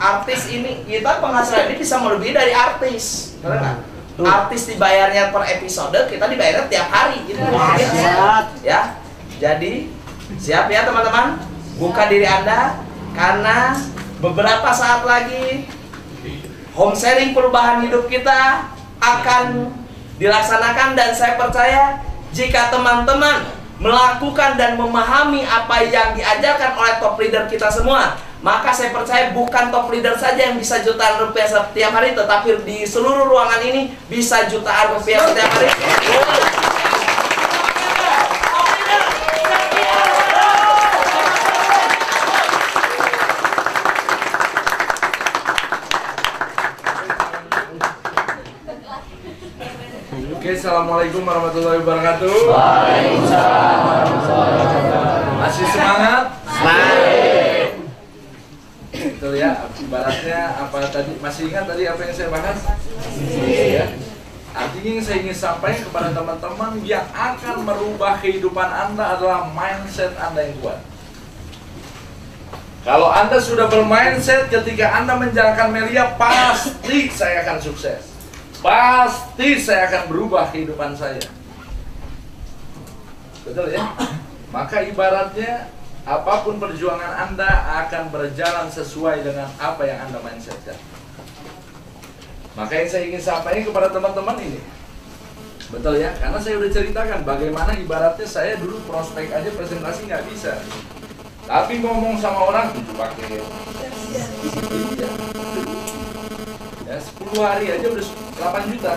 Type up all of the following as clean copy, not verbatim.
artis ini, kita penghasilan ini bisa melebihi dari artis. Benar nggak? Artis dibayarnya per episode, kita dibayarnya tiap hari gitu. Ya. Jadi siap ya teman-teman, buka diri Anda karena beberapa saat lagi home sharing perubahan hidup kita akan dilaksanakan, dan saya percaya jika teman-teman melakukan dan memahami apa yang diajarkan oleh top leader kita semua, maka saya percaya bukan top leader saja yang bisa jutaan rupiah setiap hari, tetapi di seluruh ruangan ini bisa jutaan rupiah setiap hari. Oke, assalamualaikum warahmatullahi wabarakatuh. Waalaikumsalam warahmatullahi wabarakatuh. Masih semangat? Semangat. Betul ya, ibaratnya apa tadi, masih ingat tadi apa yang saya bahas? Ya. Artinya yang saya ingin sampaikan kepada teman-teman, yang akan merubah kehidupan Anda adalah mindset Anda yang kuat. Kalau Anda sudah bermindset ketika Anda menjalankan Melia, pasti saya akan sukses. Pasti saya akan berubah kehidupan saya. Betul ya? Maka ibaratnya apapun perjuangan Anda akan berjalan sesuai dengan apa yang Anda mindsetkan. Maka yang saya ingin sampaikan kepada teman-teman ini, betul ya? Karena saya udah ceritakan bagaimana ibaratnya saya dulu prospek aja presentasi nggak bisa, tapi ngomong sama orang 7 paket. Ya, 10 hari aja udah 8 juta.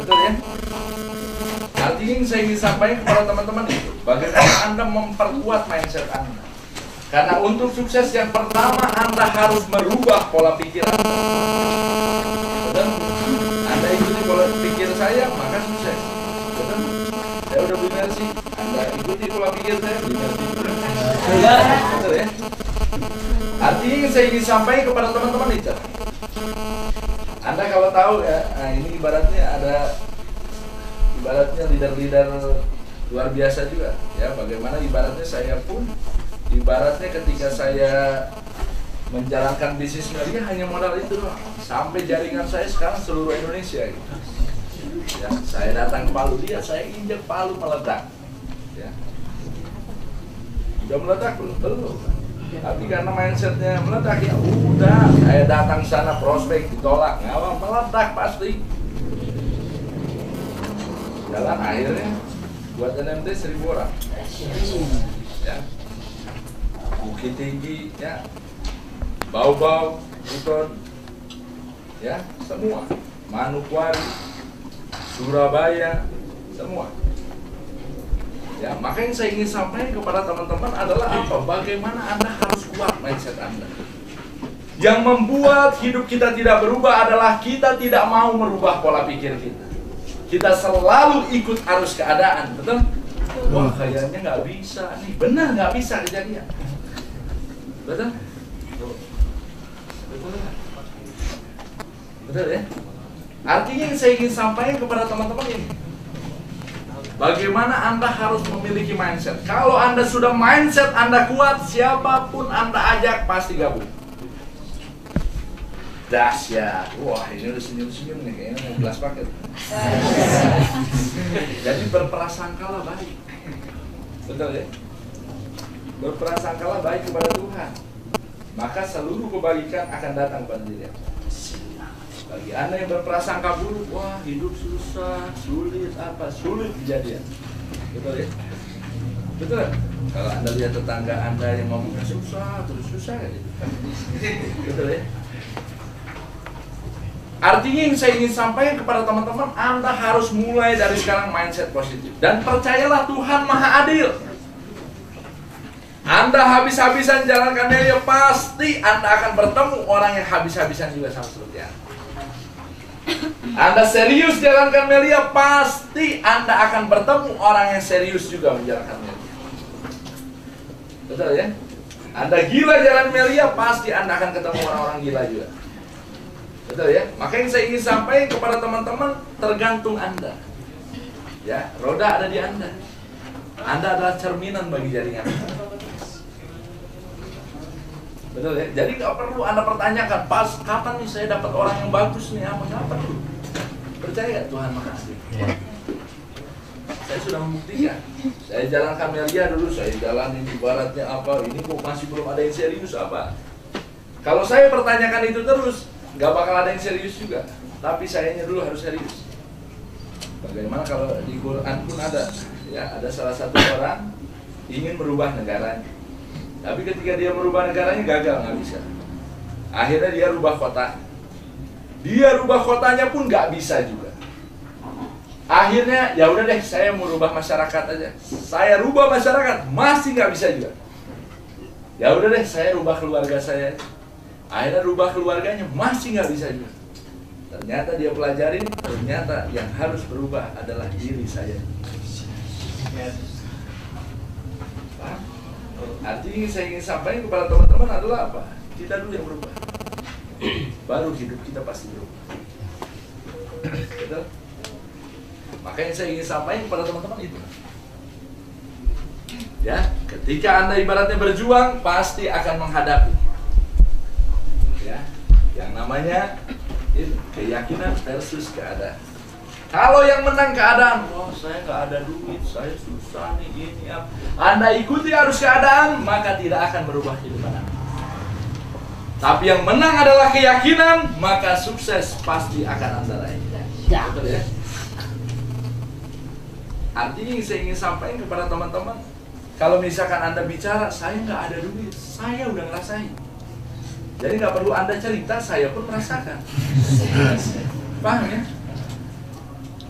Betul ya? Artinya yang saya ingin sampaikan kepada teman-teman itu, bagaimana Anda memperkuat mindset Anda. Karena untuk sukses yang pertama, Anda harus merubah pola pikir Anda. Betul? Anda ikuti pola pikir saya, maka sukses. Betul? Saya udah beli Mercy, Anda ikuti pola pikir saya, beli Mercy. Betul ya? Artinya yang saya ingin sampaikan kepada teman-teman itu, Anda kalau tahu ya, nah ini ibaratnya ada leader-leader luar biasa juga ya, bagaimana ibaratnya saya pun ibaratnya ketika saya menjalankan bisnis Melia hanya modal itu doang, sampai jaringan saya sekarang seluruh Indonesia gitu. Ya, saya datang ke Palu, dia saya injak Palu meledak ya. Udah meledak belum? Tapi karena mindsetnya meledak, ya udah, saya datang sana prospek ditolak, ngawang meledak pasti. Jalan akhirnya buat NMT 1000 orang. Ya. Bukit Tinggi, ya. Bau-bau, Buton, ya, semua. Manokwari, Surabaya, semua. Ya, maka yang saya ingin sampaikan kepada teman-teman adalah apa? Bagaimana Anda harus kuat mindset Anda. Yang membuat hidup kita tidak berubah adalah kita tidak mau merubah pola pikir kita. Kita selalu ikut arus keadaan, betul? Wah, kayaknya nggak bisa nih. Benar, nggak bisa kejadian. Betul? Betul ya? Betul ya? Artinya yang saya ingin sampaikan kepada teman-teman ini, bagaimana Anda harus memiliki mindset. Kalau Anda sudah mindset Anda kuat, siapapun Anda ajak pasti gabung. Dahsyat. Wah, ini udah senyum-senyum nih, kayaknya mau gelas paket. Jadi berprasangkalah baik. Betul ya? Berprasangkalah baik kepada Tuhan, maka seluruh kebaikan akan datang pada diri Anda. Bagi Anda yang berprasangka buruk, wah hidup susah, sulit, apa sulit kejadian. Betul ya? Betul ya? Kalau Anda lihat tetangga Anda yang ngomongnya susah, terus susah ya. Betul ya? Artinya yang saya ingin sampaikan kepada teman-teman, Anda harus mulai dari sekarang mindset positif. Dan percayalah Tuhan Maha Adil. Anda habis-habisan jalankan Melia, pasti Anda akan bertemu orang yang habis-habisan juga sama seperti Anda. Anda serius jalankan Melia, pasti Anda akan bertemu orang yang serius juga menjalankan Melia. Betul ya? Anda gila jalan Melia, pasti Anda akan ketemu orang-orang gila juga. Betul ya? Maka yang saya ingin sampaikan kepada teman-teman, tergantung Anda. Ya, roda ada di Anda. Anda adalah cerminan bagi jaringan. Betul ya? Jadi nggak perlu Anda pertanyakan, pas kapan nih saya dapat orang yang bagus nih, apa nggak perlu. Percaya Tuhan makasih. Saya sudah membuktikan. Saya jalan Kamelia dulu, saya jalanin ibaratnya apa, ini kok masih belum ada yang serius apa. Kalau saya pertanyakan itu terus, nggak bakal ada yang serius juga. Tapi sayanya dulu harus serius. Bagaimana kalau di Quran pun ada, ya ada salah satu orang ingin merubah negaranya. Tapi ketika dia merubah negaranya gagal, nggak bisa. Akhirnya dia rubah kota. Dia rubah kotanya pun nggak bisa juga. Akhirnya ya udah deh, saya mau rubah masyarakat aja. Saya rubah masyarakat masih nggak bisa juga. Ya udah deh, saya rubah keluarga saya. Akhirnya rubah keluarganya masih nggak bisa juga. Ternyata dia pelajarin, ternyata yang harus berubah adalah diri saya. Artinya saya ingin sampaikan kepada teman-teman adalah apa? Kita dulu yang berubah, baru hidup kita pasti berubah. Betul? Makanya saya ingin sampaikan kepada teman-teman itu. Ya, ketika Anda ibaratnya berjuang, pasti akan menghadapi. Ya, yang namanya itu, keyakinan versus keadaan. Kalau yang menang keadaan, oh saya nggak ada duit, saya susah nih, ini apa. Anda ikuti arus keadaan, maka tidak akan berubah hidup Anda. Tapi yang menang adalah keyakinan, maka sukses pasti akan Anda raih. Betul ya? Artinya yang saya ingin sampaikan kepada teman-teman, kalau misalkan Anda bicara, saya nggak ada duit, saya udah ngerasain. Jadi nggak perlu Anda cerita, saya pun merasakan. Paham ya?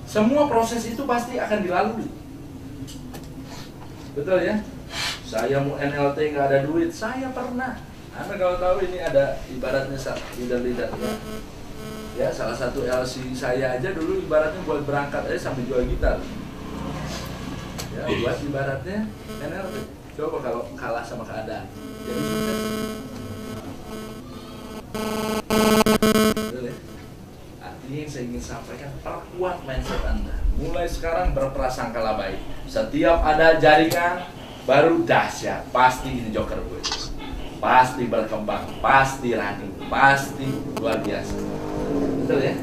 Semua proses itu pasti akan dilalui. Betul ya? Saya mau NLT nggak ada duit, saya pernah. Anda kalau tahu ini ada ibaratnya leader-leader ya, salah satu LC saya aja dulu ibaratnya buat berangkat aja sambil jual gitar. Ya, buat ibaratnya NLT. Coba kalau kalah sama keadaan, jadi sukses. Betul ya? Artinya yang saya ingin sampaikan, perkuat mindset Anda. Mulai sekarang berprasangkalah baik. Setiap ada jaringan baru dahsyat, pasti ini joker gue. Pasti berkembang, pasti running, pasti luar biasa. Betul ya?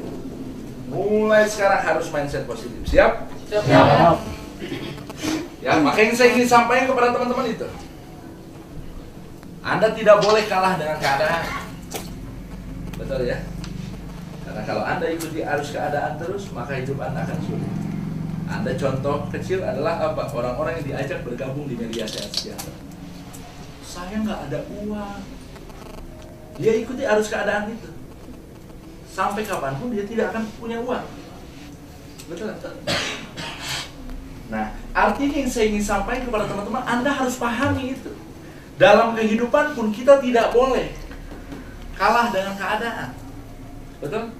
Mulai sekarang harus mindset positif. Siap? Siap. Ya, makanya saya ingin sampaikan kepada teman-teman itu. Anda tidak boleh kalah dengan keadaan. Betul ya? Karena kalau Anda ikuti arus keadaan terus, maka hidup Anda akan sulit. Anda contoh kecil adalah apa? Orang-orang yang diajak bergabung di media sehat sejahtera. Saya nggak ada uang. Dia ikuti arus keadaan itu. Sampai kapanpun dia tidak akan punya uang. Betul? Nah, artinya yang saya ingin sampaikan kepada teman-teman, Anda harus pahami itu. Dalam kehidupan pun kita tidak boleh kalah dengan keadaan. Betul?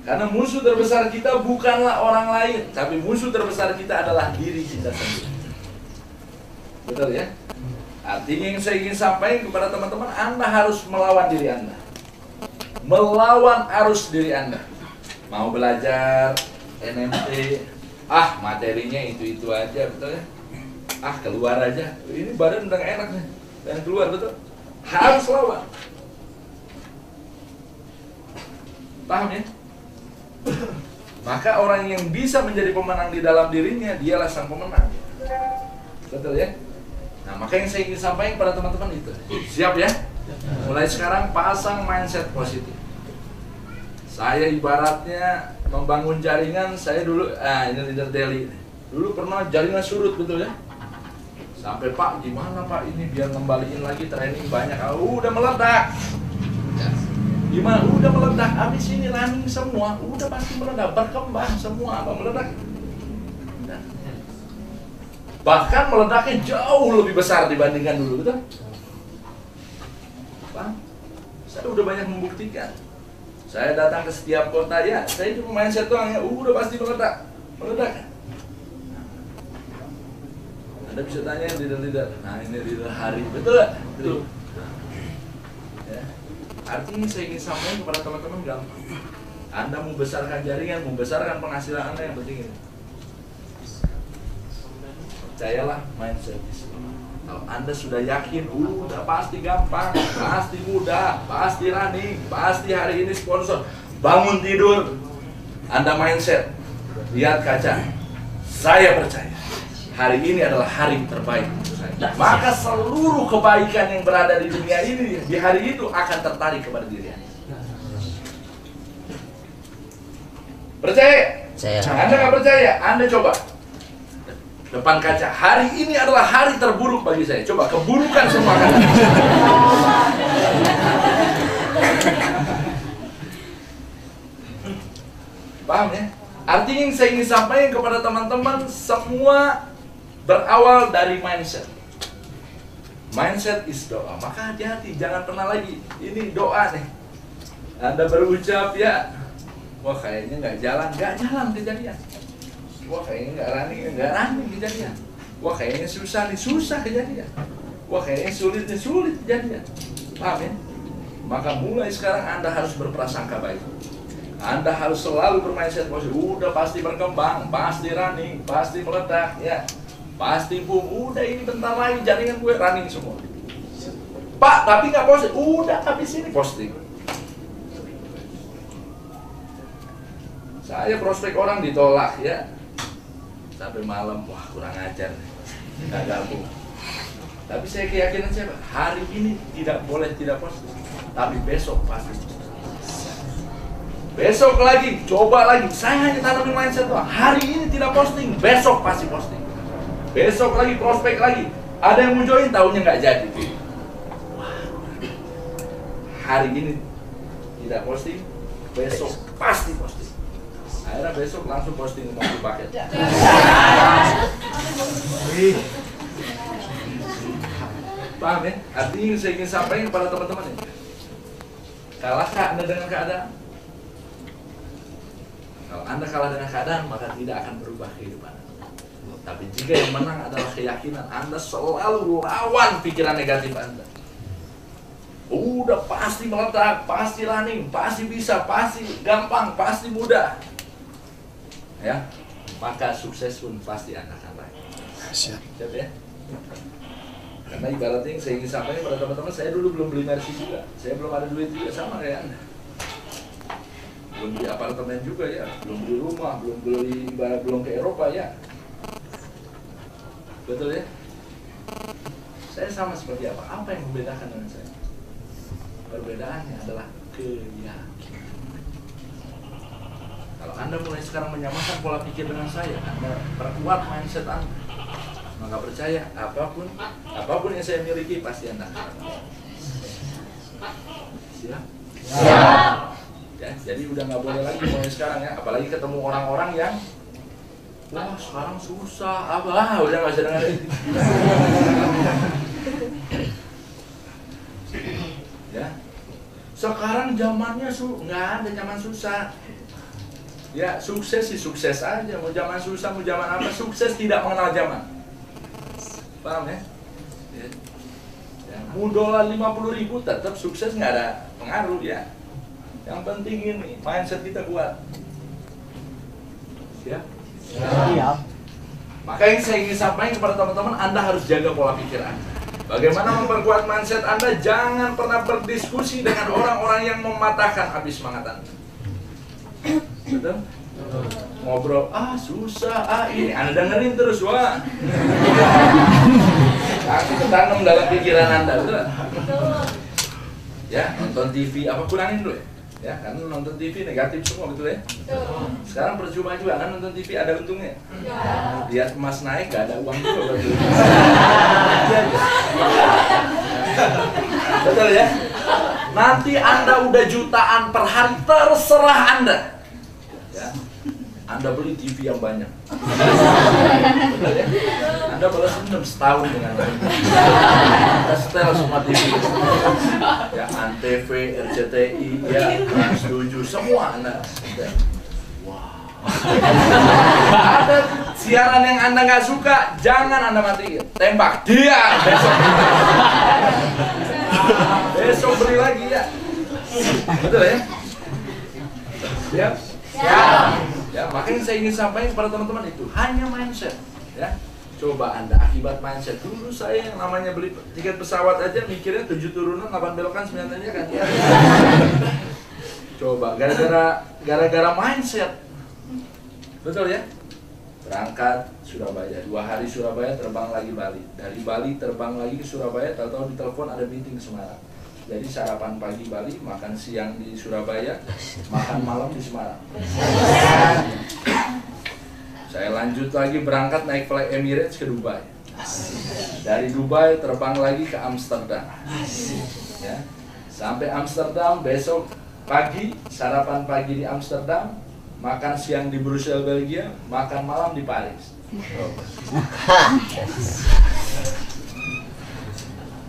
Karena musuh terbesar kita bukanlah orang lain, tapi musuh terbesar kita adalah diri kita sendiri. Betul ya? Artinya yang saya ingin sampaikan kepada teman-teman, Anda harus melawan diri Anda. Melawan arus diri Anda. Mau belajar NMT, materinya itu aja, betul ya? Keluar aja. Ini badan udah enak nih, dan keluar, betul? Harus lawan. Paham ya? Maka orang yang bisa menjadi pemenang di dalam dirinya, dialah sang pemenang. Betul ya? Nah, maka yang saya ingin sampaikan kepada teman-teman itu. Siap ya? Mulai sekarang pasang mindset positif. Saya ibaratnya membangun jaringan, saya dulu, ini leader Delhi. Dulu pernah jaringan surut, betul ya? Sampai Pak, gimana Pak ini biar ngembaliin lagi training banyak. Udah meledak. Gimana? Udah meledak. Habis ini running semua, udah pasti meledak, berkembang semua, apa meledak? Bahkan meledaknya jauh lebih besar dibandingkan dulu, betul? Bang, saya udah banyak membuktikan. Saya datang ke setiap kota, ya, saya cuma mindset doang, ya, udah pasti meledak. Meledak. Anda bisa tanya leader-leader, nah ini leader hari, betul gak? Betul. Ya. Artinya saya ingin sampaikan kepada teman-teman gampang. Anda mau besarkan jaringan, mau besarkan penghasilan Anda, yang penting ini. Percayalah mindset di sini. Kalau Anda sudah yakin, udah pasti gampang, pasti mudah, pasti running, pasti hari ini sponsor. Bangun tidur, Anda mindset, lihat kaca. Saya percaya, hari ini adalah hari terbaik untuk saya. Maka seluruh kebaikan yang berada di dunia ini, di hari itu akan tertarik kepada diri Anda. Percaya? Anda nggak percaya? Anda coba depan kaca. Hari ini adalah hari terburuk bagi saya. Coba keburukan semua kaca. Paham ya? Artinya yang saya ingin sampaikan kepada teman-teman, semua berawal dari mindset. Mindset is doa. Maka hati-hati, jangan pernah lagi ini doa nih. Anda berucap ya, wah kayaknya nggak jalan kejadian. Wah kayaknya nggak running kejadian. Wah kayaknya susah kejadian. Wah kayaknya sulit kejadian. Paham ya? Maka mulai sekarang Anda harus berprasangka baik. Anda harus selalu bermindset positif. Udah pasti berkembang, pasti running, pasti meledak, ya, pasti boom. Udah ini bentar lagi jaringan gue running semua. Pak, tapi nggak posting. Udah habis ini posting. Saya prospek orang ditolak, ya, sampai malam, wah kurang ajar, nggak gabung. Tapi saya keyakinan saya, hari ini tidak boleh tidak posting, tapi besok pasti. Besok lagi, coba lagi. Saya hanya tanamin mindset tuh. Hari ini tidak posting, besok pasti posting. Besok lagi, prospek lagi. Ada yang mau join, tahunya nggak jadi. Hari ini tidak posting, besok pasti posting. Akhirnya besok langsung posting 50 paket. Paham ya? Artinya yang saya ingin sampaikan kepada teman-teman ini, kalahkah Anda dengan keadaan? Kalau Anda kalah dengan keadaan, maka tidak akan berubah kehidupan Anda. Tapi jika yang menang adalah keyakinan, Anda selalu lawan pikiran negatif Anda. Udah pasti meledak, pasti running, pasti bisa, pasti gampang, pasti mudah. Ya, maka sukses pun pasti Anda akan raih. Siap ya? Karena ibaratnya yang saya ingin sampaikan pada teman-teman, saya dulu belum beli Mercy juga. Saya belum ada duit juga, sama kayak Anda. Belum beli apartemen juga ya, belum beli rumah, belum ke Eropa ya. Betul ya? Saya sama seperti apa? Apa yang membedakan dengan saya? Perbedaannya adalah keyakinan. Kalau Anda mulai sekarang menyamakan pola pikir dengan saya, Anda perkuat mindset Anda, maka percaya apapun yang saya miliki pasti Anda akan. Siap? Siap. Ya, jadi udah nggak boleh lagi mulai sekarang ya, apalagi ketemu orang-orang yang wah sekarang susah, udah nggak usah dengerin. Ya, sekarang zamannya nggak ada zaman susah. Ya sukses sih sukses aja, mau zaman susah mau zaman apa, sukses tidak mengenal zaman. Paham ya? Ya. Mau dolar 50.000 tetap sukses nggak ada pengaruh ya. Yang penting ini, mindset kita kuat. Siap? Siap. Maka yang saya ingin sampaikan kepada teman-teman, Anda harus jaga pola pikir Anda. Bagaimana memperkuat mindset Anda? Jangan pernah berdiskusi dengan orang-orang yang mematahkan habis semangat Anda. Betul? Ngobrol, susah, ini Anda dengerin terus, wah. Nanti ketanam dalam pikiran Anda, betul? Ya, nonton TV, apa kurangin dulu ya? Ya, kan nonton TV negatif semua, betul ya? Sekarang percuma juga kan nonton TV, ada untungnya? Lihat emas naik, gak ada uang juga, betul? Betul ya? Nanti Anda udah jutaan per hari, terserah Anda. Ya. Anda beli TV yang banyak. Betul ya? Anda balas dendam setahun dengan Anda setel semua TV. Ya, Antv, RCTI, ya, Trans 7, semua Anda. Wow. Ada siaran yang Anda nggak suka, jangan Anda matiin. Tembak dia besok. Besok beli lagi ya. Betul ya? Siap? Siap. Ya, makanya saya ingin sampaikan kepada teman-teman itu hanya mindset, ya. Coba Anda akibat mindset. Dulu saya yang namanya beli tiket pesawat aja mikirnya 7 turunan, 8 belokan, 9 tanjakan. Coba gara-gara mindset. Betul ya? Berangkat Surabaya, 2 hari Surabaya, terbang lagi Bali. Dari Bali terbang lagi ke Surabaya, tahu-tahu ditelepon ada meeting ke Semarang. Jadi sarapan pagi Bali, makan siang di Surabaya, makan malam di Semarang. Saya lanjut lagi berangkat naik flight Emirates ke Dubai. Dari Dubai terbang lagi ke Amsterdam. Ya. Sampai Amsterdam besok pagi, sarapan pagi di Amsterdam, makan siang di Brussels Belgia, makan malam di Paris.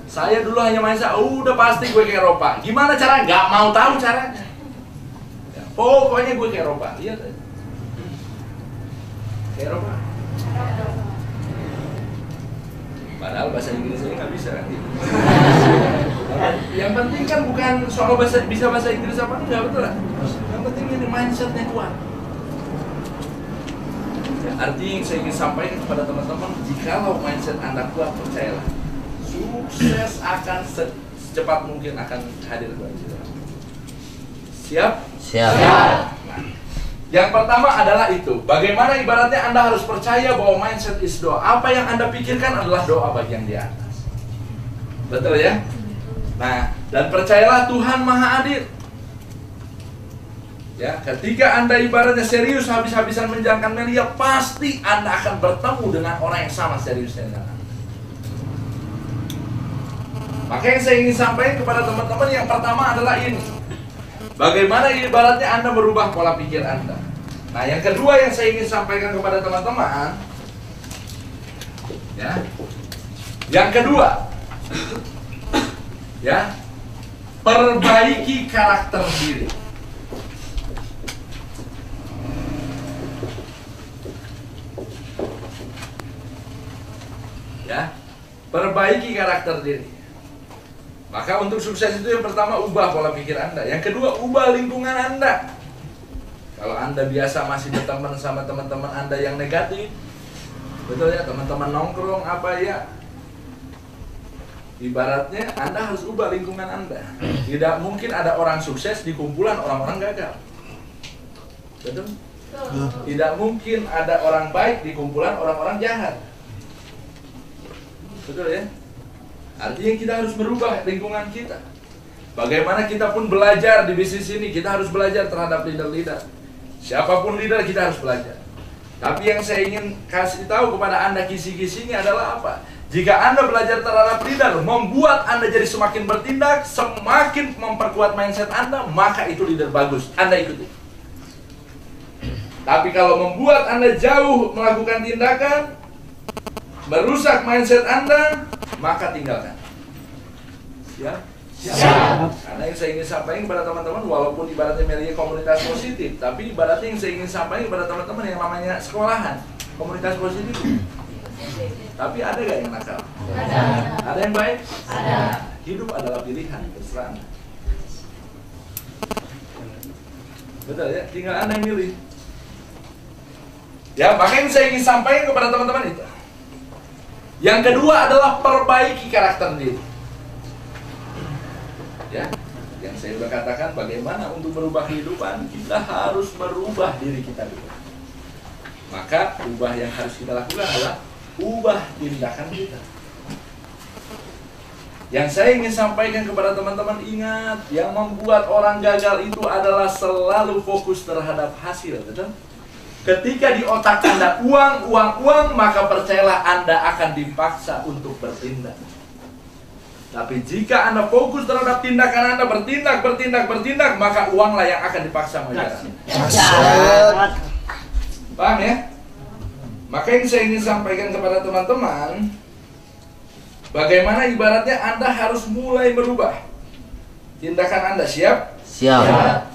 Saya dulu hanya main udah pasti gue ke Eropa. Gimana cara? Nggak mau tahu caranya. Ya, pokoknya gue ke Eropa. Lihat aja. Ke Eropa. Padahal bahasa Inggrisnya nggak bisa kan? Yang penting kan bukan soal bisa bahasa Inggris apa enggak, betul lah. Yang penting ini mindsetnya kuat. Ya, artinya yang saya ingin sampaikan kepada teman-teman, jikalau mindset Anda kuat, percayalah, sukses akan secepat mungkin akan hadir kepada kita. Siap? Siap. Nah, yang pertama adalah itu. Bagaimana ibaratnya Anda harus percaya bahwa mindset is doa. Apa yang Anda pikirkan adalah doa bagi yang di atas. Betul ya? Nah, dan percayalah Tuhan Maha Adil. Ya, ketika Anda ibaratnya serius habis-habisan menjalankan media, pasti Anda akan bertemu dengan orang yang sama seriusnya dengan Anda. Maka yang saya ingin sampaikan kepada teman-teman yang pertama adalah ini. Bagaimana ibaratnya Anda merubah pola pikir Anda. Nah, yang kedua yang saya ingin sampaikan kepada teman-teman, ya, yang kedua, ya, perbaiki karakter diri. Ya, perbaiki karakter diri. Maka untuk sukses itu yang pertama ubah pola pikir Anda. Yang kedua ubah lingkungan Anda. Kalau Anda biasa masih berteman sama teman-teman Anda yang negatif, betul ya, teman-teman nongkrong apa ya, ibaratnya Anda harus ubah lingkungan Anda. Tidak mungkin ada orang sukses di kumpulan orang-orang gagal. Betul? Tidak mungkin ada orang baik di kumpulan orang-orang jahat. Betul ya? Artinya kita harus merubah lingkungan kita. Bagaimana kita pun belajar di bisnis ini, kita harus belajar terhadap leader-leader. Siapapun leader kita harus belajar. Tapi yang saya ingin kasih tahu kepada Anda kisi-kisinya adalah apa? Jika Anda belajar terhadap leader, membuat Anda jadi semakin bertindak, semakin memperkuat mindset Anda, maka itu leader bagus. Anda ikuti. Tapi kalau membuat Anda jauh melakukan tindakan, merusak mindset Anda, maka tinggalkan. Ya? Siap. Karena yang saya ingin sampaikan kepada teman-teman, walaupun ibaratnya media komunitas positif, tapi ibaratnya yang saya ingin sampaikan kepada teman-teman yang namanya sekolahan, komunitas positif. Tapi ada gak yang nakal? Ada. Ada yang baik? Ada. Hidup adalah pilihan, terserah Anda. Betul ya? Tinggal Anda yang milih. Ya, makanya yang saya ingin sampaikan kepada teman-teman itu. Yang kedua adalah perbaiki karakter diri. Ya, yang saya sudah katakan, bagaimana untuk merubah kehidupan, kita harus merubah diri kita dulu. Maka ubah yang harus kita lakukan adalah ubah tindakan kita. Yang saya ingin sampaikan kepada teman-teman, ingat, yang membuat orang gagal itu adalah selalu fokus terhadap hasil, betul? Ketika di otak Anda uang, maka percayalah Anda akan dipaksa untuk bertindak. Tapi jika Anda fokus terhadap tindakan Anda, bertindak, maka uanglah yang akan dipaksa mengejar Anda. Paham ya? Maka yang saya ingin sampaikan kepada teman-teman, bagaimana ibaratnya Anda harus mulai merubah tindakan Anda. Siap? Siap.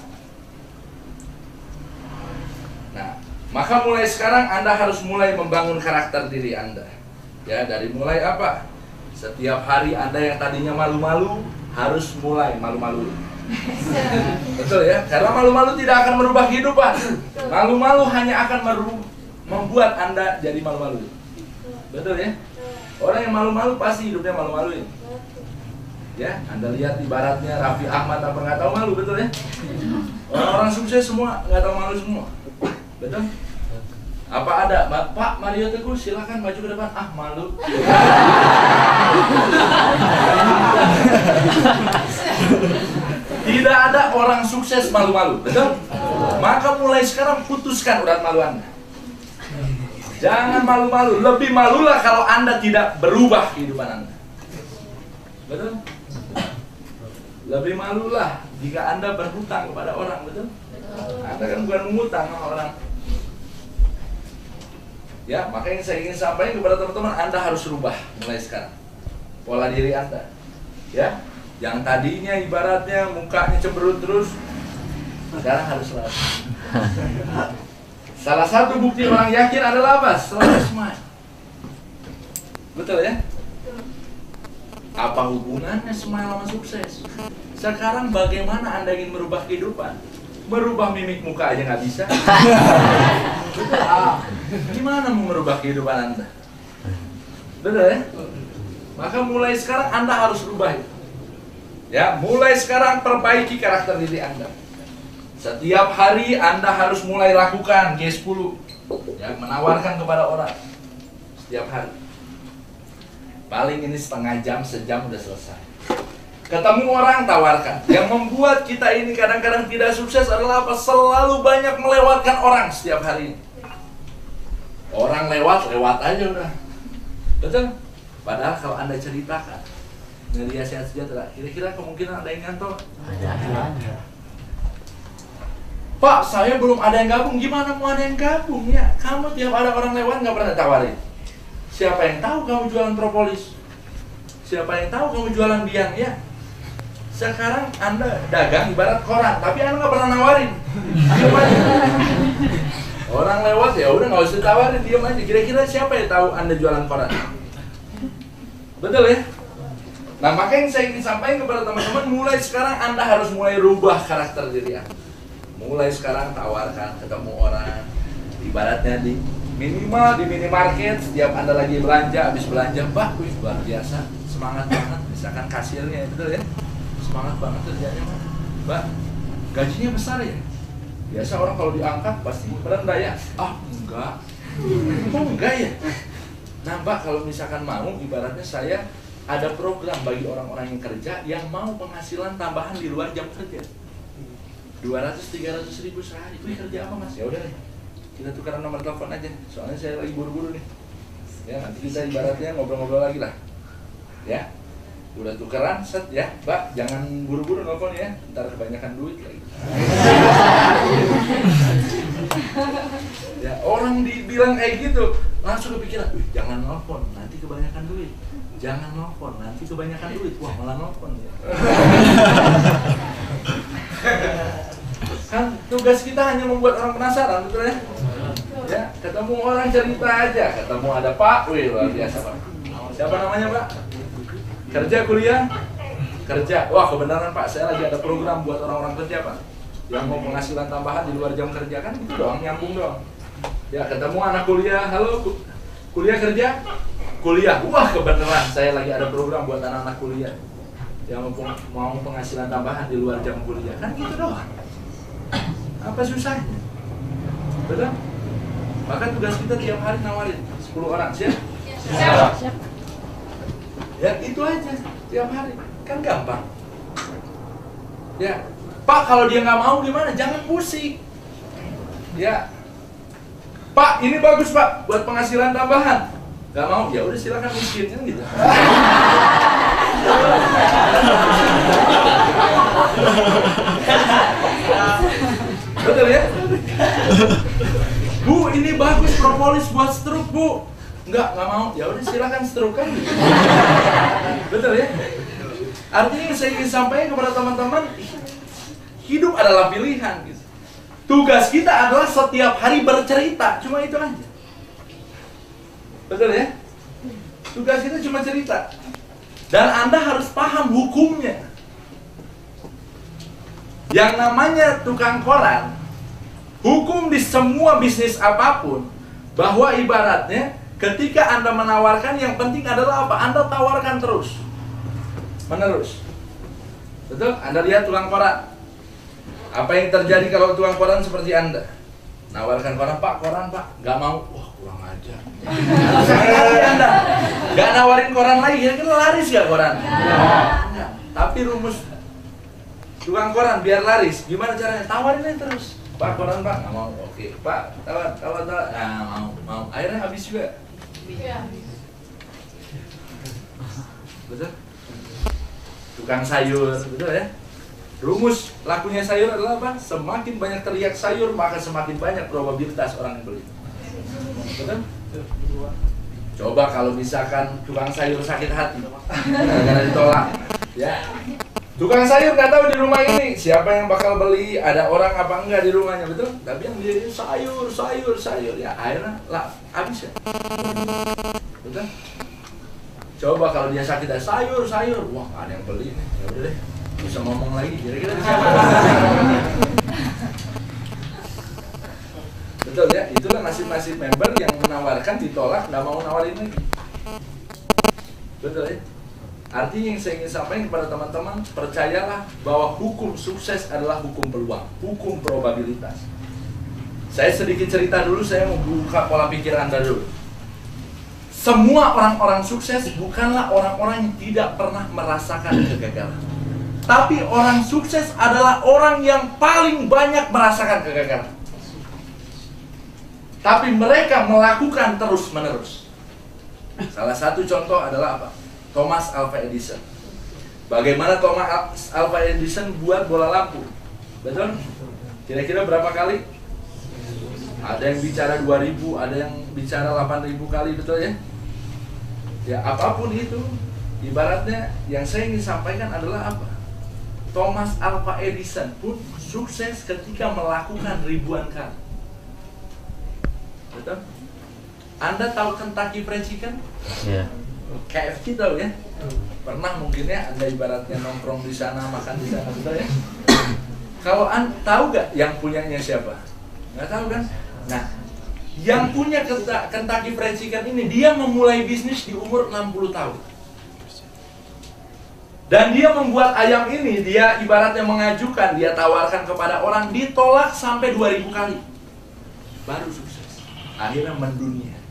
Maka mulai sekarang Anda harus mulai membangun karakter diri Anda. Ya, dari mulai apa? Setiap hari Anda yang tadinya malu-malu harus mulai malu-malu. Betul ya? Karena malu-malu tidak akan merubah kehidupan. Malu-malu hanya akan membuat Anda jadi malu-malu. Betul ya? Orang yang malu-malu pasti hidupnya malu-maluin. Ya, Anda lihat ibaratnya Raffi Ahmad apa nggak tahu malu, betul ya? Orang-orang sukses semua nggak tahu malu semua, betul? Apa ada, Pak Mario Teguh silakan maju ke depan, ah malu. Tidak ada orang sukses malu-malu, betul? Maka mulai sekarang putuskan urat malu Anda. Jangan malu-malu, lebih malulah kalau Anda tidak berubah kehidupan Anda. Betul? Lebih malulah jika Anda berhutang kepada orang, betul? Anda kan bukan mengutang sama orang. Ya, makanya yang saya ingin sampaikan kepada teman-teman, Anda harus rubah mulai sekarang pola diri Anda. Ya, yang tadinya ibaratnya mukanya cemberut terus, sekarang harus selalu. Salah satu bukti orang yakin adalah apa? Selalu smile. Betul ya? Apa hubungannya smile sama sukses? Sekarang bagaimana Anda ingin merubah kehidupan? Merubah mimik muka aja nggak bisa. Gimana mau merubah kehidupan Anda? Betul ya? Maka mulai sekarang Anda harus rubah. Ya, mulai sekarang perbaiki karakter diri Anda. Setiap hari Anda harus mulai lakukan G10. Ya, menawarkan kepada orang. Setiap hari. Paling ini setengah jam, sejam udah selesai. Ketemu orang, tawarkan. Yang membuat kita ini kadang-kadang tidak sukses adalah apa? Selalu banyak melewatkan orang setiap hari. Orang lewat aja udah. Betul? Padahal kalau Anda ceritakan, Melia Sehat Sejahtera, kira-kira kemungkinan ada yang ngantor? Ada. Pak, saya belum ada yang gabung. Gimana mau ada yang gabung? Ya, kamu tiap ada orang lewat nggak pernah tawarin. Siapa yang tahu kamu jualan propolis? Siapa yang tahu kamu jualan biang? Ya. Sekarang Anda dagang ibarat koran, tapi Anda nggak pernah nawarin. Orang lewat ya udah nggak usah tawarin, diam aja. Kira-kira siapa yang tahu Anda jualan koran? Betul ya? Nah, makanya saya ingin sampaikan kepada teman-teman, mulai sekarang Anda harus mulai rubah karakter diri Anda. Mulai sekarang tawarkan, ketemu orang, ibaratnya di minimarket, setiap Anda lagi belanja, habis belanja, Pak, wih, luar biasa, semangat banget, misalkan kasirnya, betul ya? Semangat banget kerjanya, Mbak, gajinya besar ya? Biasa orang kalau diangkat pasti merendah ya? Ah, enggak. Oh, enggak ya? Nah, Mbak, kalau misalkan mau, ibaratnya saya ada program bagi orang-orang yang kerja yang mau penghasilan tambahan di luar jam kerja. 200-300 ribu sehari. Wih, kerja apa Mas? Ya udah nih, kita tukaran nomor telepon aja. Soalnya saya lagi buru-buru nih. Ya, nanti kita ibaratnya ngobrol-ngobrol lagi lah. Ya, udah tukeran, set ya, Mbak, jangan buru-buru nelfon ya, ntar kebanyakan duit lagi. Ya, orang dibilang kayak gitu, langsung kepikiran, jangan nelfon, nanti kebanyakan duit. Jangan nelfon, nanti kebanyakan duit. Wah, malah nelfon ya. Kan tugas kita hanya membuat orang penasaran, betul ya? Ya, ketemu orang cerita aja, ketemu ada Pak, wih luar biasa Pak. Siapa namanya Pak? Kerja, kuliah? Kerja. Wah, kebenaran Pak, saya lagi ada program buat orang-orang kerja Pak, yang mau penghasilan tambahan di luar jam kerja, kan gitu doang, nyambung doang. Ya, ketemu anak kuliah, halo kuliah kerja? Kuliah. Wah, kebenaran saya lagi ada program buat anak-anak kuliah yang mau penghasilan tambahan di luar jam kuliah, kan gitu doang. Apa susahnya? Betul? Maka tugas kita tiap hari nawarin 10 orang, siap? Siap. Ya, itu aja tiap hari, kan gampang. Ya, Pak, kalau dia nggak mau gimana? Jangan pusing. Ya, Pak, ini bagus Pak buat penghasilan tambahan. Gak mau, ya udah silakan miskin, kan gitu. Betul ya? Bu, ini bagus propolis buat stroke Bu. Nggak mau, ya udah silakan stroke, kan gitu. Betul ya? Artinya saya ingin sampaikan kepada teman-teman, hidup adalah pilihan gitu. Tugas kita adalah setiap hari bercerita, cuma itu aja. Betul ya? Tugas kita cuma cerita. Dan Anda harus paham hukumnya. Yang namanya tukang koran, hukum di semua bisnis apapun, bahwa ibaratnya Ketika Anda menawarkan, yang penting adalah apa? Anda tawarkan terus menerus. Betul? Anda lihat tukang koran. Apa yang terjadi kalau tukang koran seperti Anda? Nawarkan koran, Pak, koran Pak. Nggak mau. Wah, kurang ajar. Anda nggak nawarin koran lagi, kira-kira laris nggak koran? Nggak. Tapi rumus tukang koran biar laris, gimana caranya? Tawarin aja terus. Pak, koran Pak, nggak mau. Oke, Pak, tawar. Nah, mau. Akhirnya habis juga. Betul? Tukang sayur, betul ya? Rumus lakunya sayur adalah apa? Semakin banyak teriak sayur, maka semakin banyak probabilitas orang yang beli. Betul? Coba kalau misalkan tukang sayur sakit hati karena ditolak, ya. Tukang sayur nggak tahu di rumah ini siapa yang bakal beli, ada orang apa enggak di rumahnya, betul? Tapi yang dia sayur, ya akhirnya lah habis ya. Betul? Coba kalau dia sakit ada sayur, wah ada yang beli nih, ya udah deh, bisa ngomong lagi, kira-kira siapa? Betul ya, itulah nasib-nasib member yang menawarkan ditolak, nggak mau nawarin lagi. Betul ya? Artinya yang saya ingin sampaikan kepada teman-teman, percayalah bahwa hukum sukses adalah hukum peluang, hukum probabilitas. Saya sedikit cerita dulu, saya mau buka pola pikir Anda dulu. Semua orang-orang sukses bukanlah orang-orang yang tidak pernah merasakan kegagalan. Tapi orang sukses adalah orang yang paling banyak merasakan kegagalan. Tapi mereka melakukan terus-menerus. Salah satu contoh adalah apa? Thomas Alva Edison. Bagaimana Thomas Alva Edison buat bola lampu? Betul? Kira-kira berapa kali? Ada yang bicara 2000, ada yang bicara 8000 kali, betul ya? Ya, apapun itu, ibaratnya yang saya ingin sampaikan adalah apa? Thomas Alva Edison pun sukses ketika melakukan ribuan kali. Betul? Anda tahu Kentucky Fried Chicken? Iya. KFC tahu ya? Pernah mungkin ya Anda ibaratnya nongkrong di sana, makan di sana, betul ya? Kalau Anda tahu gak yang punyanya siapa? Nggak tahu kan? Nah, yang punya Kentucky Fried Chicken ini, dia memulai bisnis di umur 60 tahun. Dan dia membuat ayam ini, dia ibaratnya mengajukan, dia tawarkan kepada orang, ditolak sampai 2000 kali. Baru sukses. Akhirnya mendunia.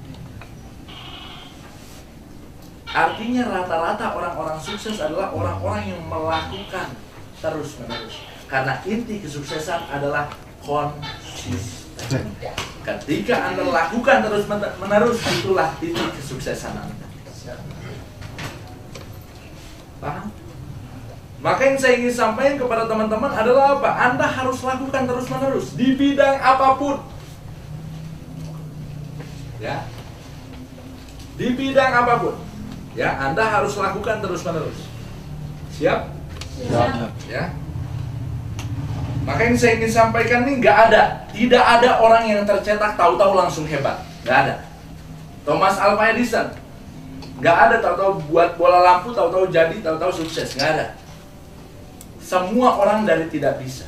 Artinya rata-rata orang-orang sukses adalah orang-orang yang melakukan terus-menerus. Karena inti kesuksesan adalah konsisten. Ketika Anda lakukan terus-menerus, itulah inti kesuksesan Anda. Paham? Maka yang saya ingin sampaikan kepada teman-teman adalah apa? Anda harus lakukan terus-menerus di bidang apapun. Ya. Di bidang apapun. Ya, Anda harus lakukan terus-menerus. Siap? Siap. Ya. Maka yang saya ingin sampaikan ini tidak ada orang yang tercetak tahu-tahu langsung hebat. Nggak ada. Thomas Alva Edison, nggak ada tahu-tahu buat bola lampu, tahu-tahu jadi, tahu-tahu sukses. Nggak ada. Semua orang dari tidak bisa.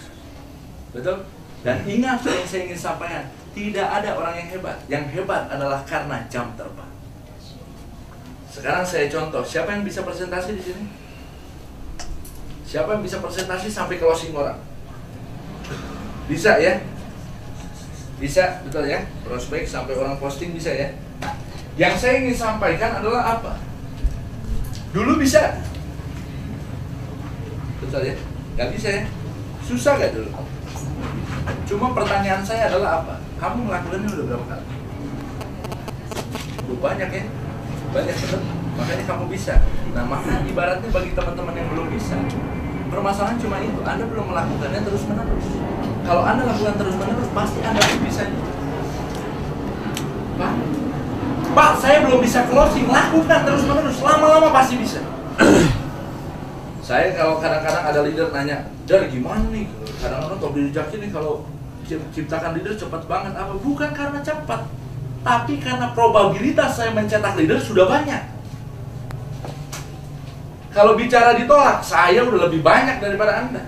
Betul? Dan ingat yang saya ingin sampaikan, tidak ada orang yang hebat. Yang hebat adalah karena jam terbang. Sekarang saya contoh, siapa yang bisa presentasi di sini? Siapa yang bisa presentasi sampai closing orang? Bisa ya? Bisa, betul ya? Prospek sampai orang posting bisa ya? Nah, yang saya ingin sampaikan adalah apa? Dulu bisa? Betul ya? Gak bisa ya? Susah gak dulu? Cuma pertanyaan saya adalah apa? Kamu melakukannya udah berapa kali? Banyak ya? Banyak betul, makanya kamu bisa. Nah, maka ibaratnya bagi teman-teman yang belum bisa, permasalahan cuma itu, Anda belum melakukannya terus-menerus. Kalau Anda lakukan terus-menerus, pasti Anda bisa. Pak, saya belum bisa closing, lakukan terus-menerus, lama-lama pasti bisa. Saya kalau kadang-kadang ada leader nanya, "Dar, gimana nih? Kadang-kadang Tobi Dijaki nih kalau ciptakan leader cepat banget." Apa? Bukan karena cepat, tapi karena probabilitas saya mencetak leader sudah banyak. Kalau bicara ditolak, saya udah lebih banyak daripada Anda.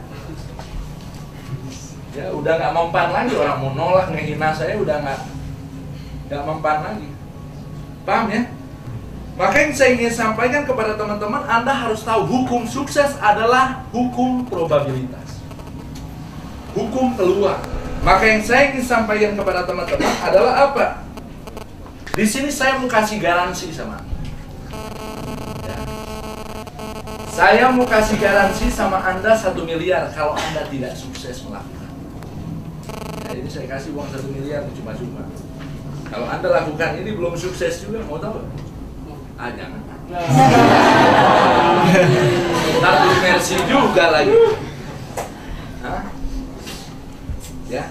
Ya, udah nggak mempan lagi, orang mau nolak, ngehina saya udah nggak mempan lagi. Paham ya? Maka yang saya ingin sampaikan kepada teman-teman, Anda harus tahu hukum sukses adalah hukum probabilitas, hukum peluang. Maka yang saya ingin sampaikan kepada teman-teman adalah apa? Di sini saya mau kasih garansi sama Anda. Ya. Saya mau kasih garansi sama Anda 1 miliar kalau Anda tidak sukses melakukan. Ya, ini saya kasih uang 1 miliar cuma-cuma. Kalau Anda lakukan ini belum sukses juga, mau tahu? Jangan. Ntar beli Mercy juga lagi. Hah? Ya.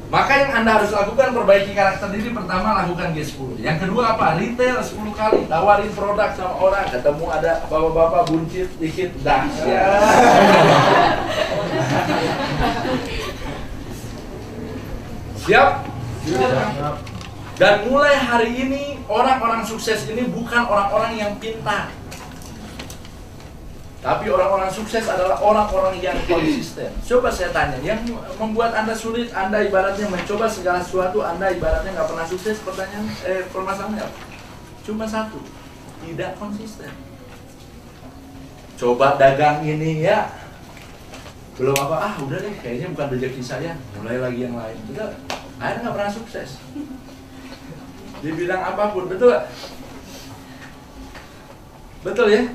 Maka yang Anda harus lakukan, perbaiki karakter diri. Pertama, lakukan G10. Yang kedua apa? Retail 10 kali. Tawarin produk sama orang. Ketemu ada bapak-bapak buncit dikit, dah. Ya. Siap? Dan mulai hari ini, orang-orang sukses ini bukan orang-orang yang pintar, tapi orang-orang sukses adalah orang-orang yang konsisten. Coba saya tanya, yang membuat Anda sulit, Anda ibaratnya mencoba segala sesuatu, Anda ibaratnya nggak pernah sukses, permasalahannya apa? Cuma satu, tidak konsisten. Coba dagang ini ya, belum apa, udah deh, kayaknya bukan rezeki saya, mulai lagi yang lain. Udah, Anda nggak pernah sukses di bidang apapun, betul gak? Betul ya?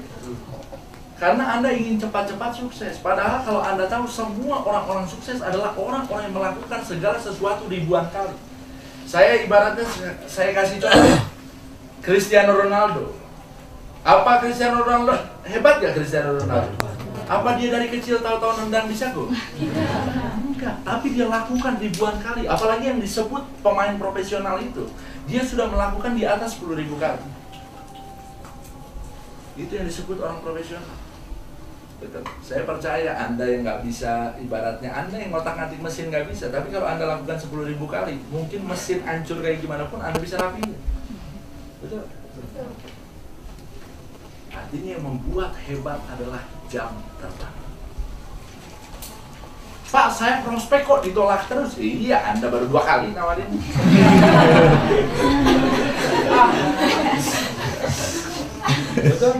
Karena Anda ingin cepat-cepat sukses. Padahal kalau Anda tahu, semua orang-orang sukses adalah orang-orang yang melakukan segala sesuatu ribuan kali. Saya ibaratnya, saya kasih contoh Cristiano Ronaldo. Apa Cristiano Ronaldo? Hebat gak Cristiano Ronaldo? Apa dia dari kecil tahu-tahu nendang bisa gol? Enggak, tapi dia lakukan ribuan kali. Apalagi yang disebut pemain profesional itu, dia sudah melakukan di atas 10.000 kali. Itu yang disebut orang profesional. Betul. Saya percaya Anda yang nggak bisa, ibaratnya Anda yang ngotak-ngatik mesin nggak bisa, tapi kalau Anda lakukan 10.000 kali, mungkin mesin hancur kayak gimana pun Anda bisa rapihin. Betul. Artinya yang membuat hebat adalah jam terbang. Pak, saya prospek kok ditolak terus. Iya, Anda baru 2 kali nawarin. Betul.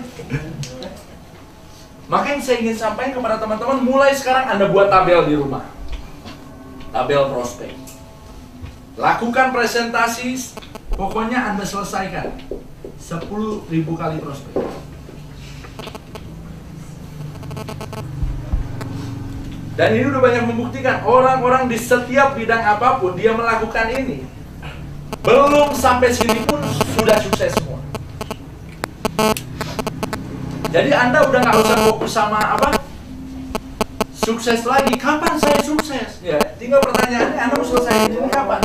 Maka yang saya ingin sampaikan kepada teman-teman, mulai sekarang Anda buat tabel di rumah. Tabel prospek. Lakukan presentasi, pokoknya Anda selesaikan 10.000 kali prospek. Dan ini udah banyak membuktikan, orang-orang di setiap bidang apapun dia melakukan ini, belum sampai sini pun sudah sukses semua. Jadi Anda udah nggak usah fokus sama apa sukses lagi. Kapan saya sukses? Ya, tinggal pertanyaannya, Anda mau selesai ini kapan?